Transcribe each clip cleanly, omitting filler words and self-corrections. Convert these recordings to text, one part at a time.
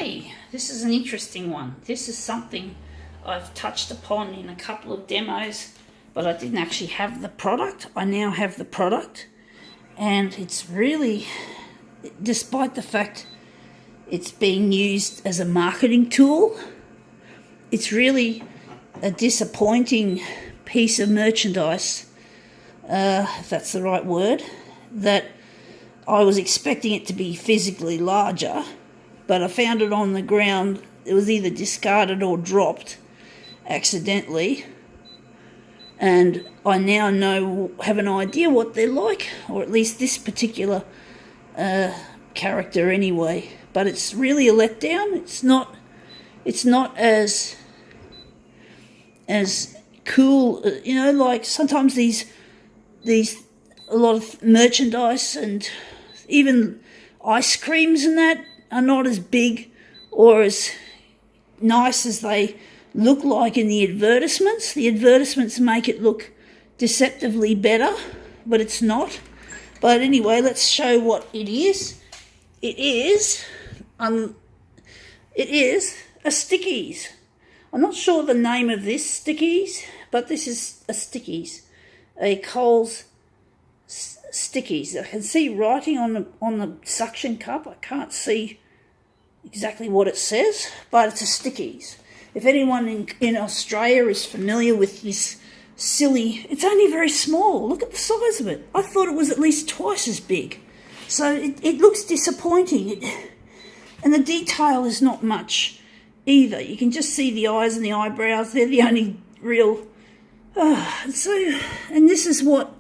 Okay, this is an interesting one. This is something I've touched upon in a couple of demos, but I didn't actually have the product. I now have the product, and it's really, despite the fact it's being used as a marketing tool, it's really a disappointing piece of merchandise, if that's the right word, that I was expecting it to be physically larger, but I found it on the ground. It was either discarded or dropped accidentally, and I now have an idea what they're like, or at least this particular character anyway. But it's really a letdown. It's not as cool, like sometimes these a lot of merchandise and even ice creams and that are not as big or as nice as they look like in the advertisements. The advertisements make it look deceptively better, but it's not. But anyway, let's show what it is. It is a Stickies. I'm not sure the name of this Stickies, but this is a Stickies, a Coles Stickies. I can see writing on the suction cup. I can't see exactly what it says, but it's a Stickies. If anyone in Australia is familiar with this silly, it's only very small. Look at the size of it. I thought it was at least twice as big. So it looks disappointing. And the detail is not much either. You can just see the eyes and the eyebrows. They're the only real... and this is what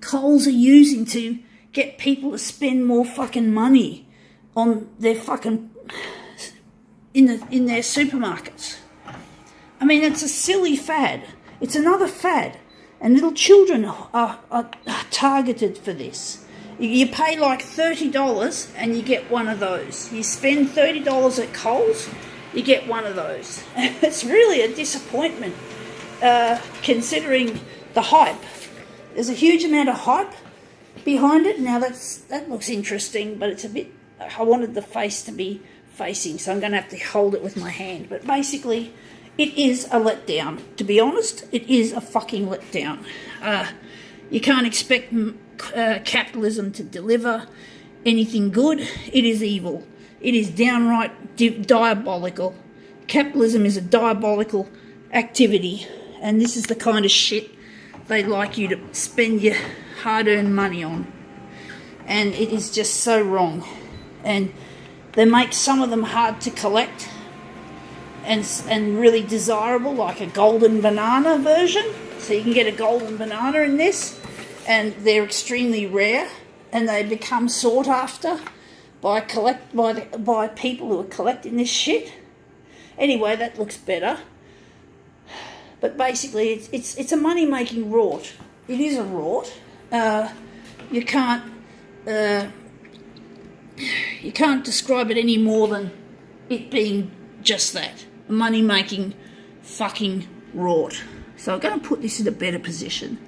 Coles are using to get people to spend more fucking money on their fucking... in their supermarkets. I mean, it's a silly fad. It's another fad. And little children are targeted for this. You pay like $30 and you get one of those. You spend $30 at Coles, you get one of those. It's really a disappointment, considering the hype. There's a huge amount of hype behind it. Now that looks interesting, but it's a bit... I wanted the face to be facing, so I'm going to have to hold it with my hand. But basically, it is a letdown. To be honest, it is a fucking letdown. You can't expect capitalism to deliver anything good. It is evil. It is downright diabolical. Capitalism is a diabolical activity, and this is the kind of shit they'd like you to spend your hard-earned money on. And it is just so wrong. And they make some of them hard to collect and really desirable, like a golden banana version. So you can get a golden banana in this, and they're extremely rare, and they become sought after by people who are collecting this shit. Anyway, that looks better. But basically, it's a money-making rort. It is a rort. You can't describe it any more than it being just that. A money-making fucking rort. So I'm going to put this in a better position.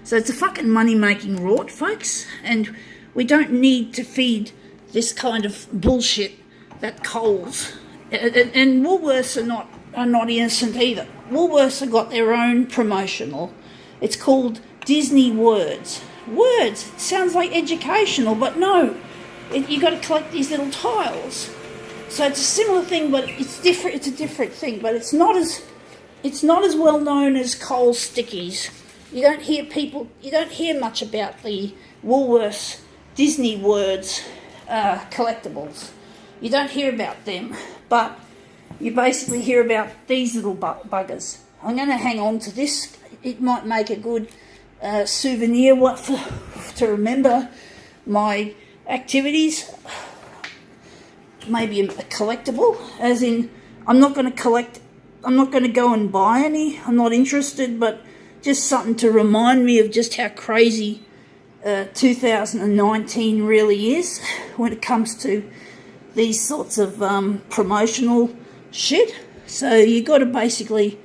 So it's a fucking money-making rort, folks, and we don't need to feed this kind of bullshit that Coles and Woolworths are not innocent either. Woolworths have got their own promotional. It's called Disney Words. Words, it sounds like educational, but no. You got to collect these little tiles. So it's a similar thing, but it's different. It's a different thing, but it's not as well known as Coles Stickies. You don't hear much about the Woolworths Disney Words collectibles. You don't hear about them, but you basically hear about these little buggers. I'm going to hang on to this. It might make a good souvenir to remember my activities. Maybe a collectible, as in I'm not going to go and buy any. I'm not interested, but just something to remind me of just how crazy 2019 really is when it comes to these sorts of promotional shit. So you got to basically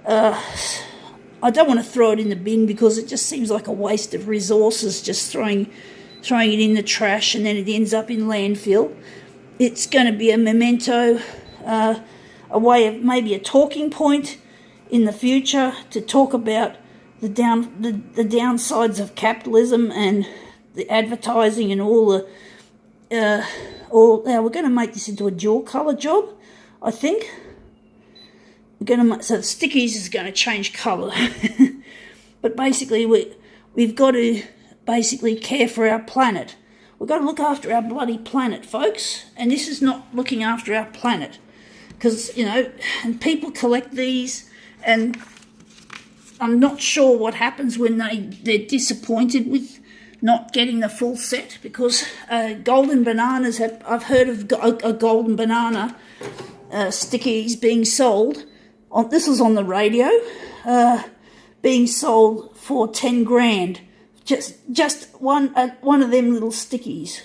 I don't want to throw it in the bin because it just seems like a waste of resources, just throwing it in the trash and then it ends up in landfill. it's going to be a memento, a way of maybe a talking point in the future to talk about the downsides of capitalism and the advertising and all the now we're going to make this into a dual colour job, I think. So the stickies is going to change colour. But basically we've got to basically care for our planet. We've got to look after our bloody planet, folks. And this is not looking after our planet. Because, and people collect these, and I'm not sure what happens when they're disappointed with not getting the full set, because golden bananas, I've heard of a golden banana stickies being sold. This was on the radio, being sold for 10 grand. Just one of them little stickies,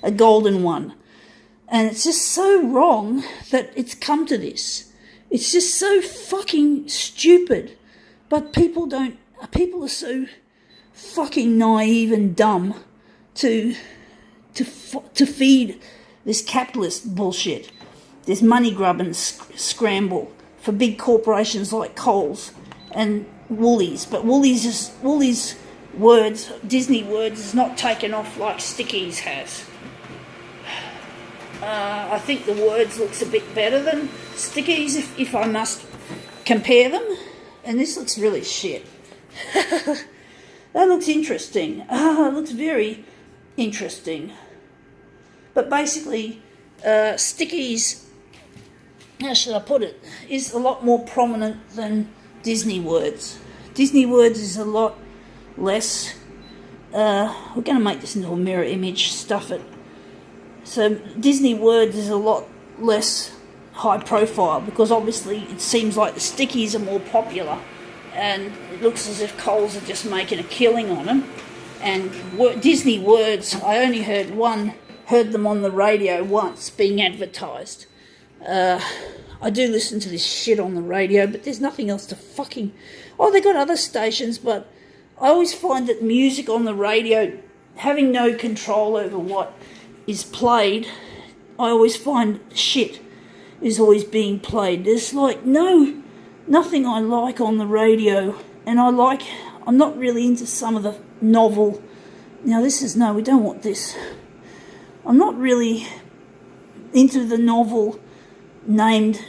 a golden one. And it's just so wrong that it's come to this. It's just so fucking stupid. But people are so fucking naive and dumb to feed this capitalist bullshit, this money grubbing scramble for big corporations like Coles and Woolies. But Woolies words, Disney words, is not taken off like Stickies has. I think the words looks a bit better than Stickies if I must compare them. And this looks really shit. That looks interesting. It looks very interesting. But basically, Stickies, how should I put it, is a lot more prominent than Disney words. Disney words is a lot less. We're going to make this into a mirror image, stuff it. So Disney words is a lot less high profile, because obviously it seems like the stickies are more popular, and it looks as if Coles are just making a killing on them. And Disney words, I only heard them on the radio once being advertised. I do listen to this shit on the radio, but there's nothing else to fucking... Oh, they got other stations, but I always find that music on the radio, having no control over what is played, I always find shit is always being played. There's like nothing I like on the radio, and I'm not really into some of the novel. Now we don't want this. I'm not really into the novel named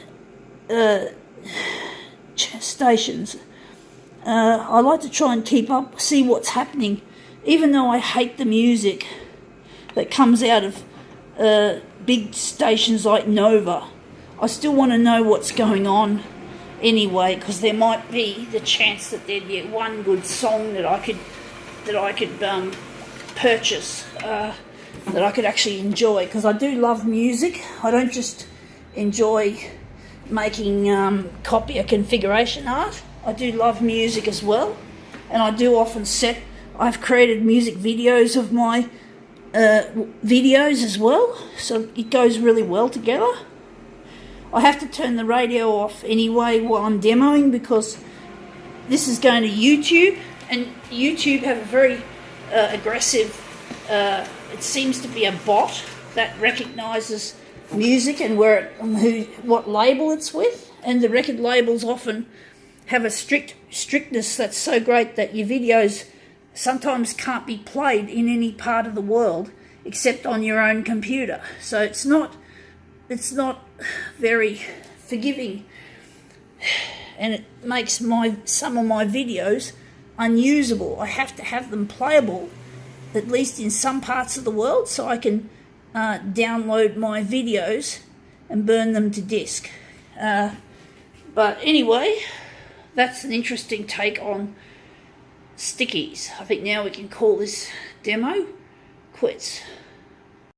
stations. I like to try and keep up, see what's happening, even though I hate the music that comes out of big stations like Nova. I still want to know what's going on anyway, because there might be the chance that there'd be one good song that I could purchase, that I could actually enjoy, because I do love music. I don't just enjoy making copy or configuration art. I do love music as well, and I do often I've created music videos of my videos as well, so it goes really well together. I have to turn the radio off anyway while I'm demoing, because this is going to YouTube, and YouTube have a very aggressive, it seems to be a bot that recognises music and what label it's with, and the record labels often have a strictness that's so great that your videos sometimes can't be played in any part of the world except on your own computer. So it's not very forgiving, and it makes some of my videos unusable. I have to have them playable, at least in some parts of the world, so I can download my videos and burn them to disk. But anyway, that's an interesting take on stickies. I think now we can call this demo quits.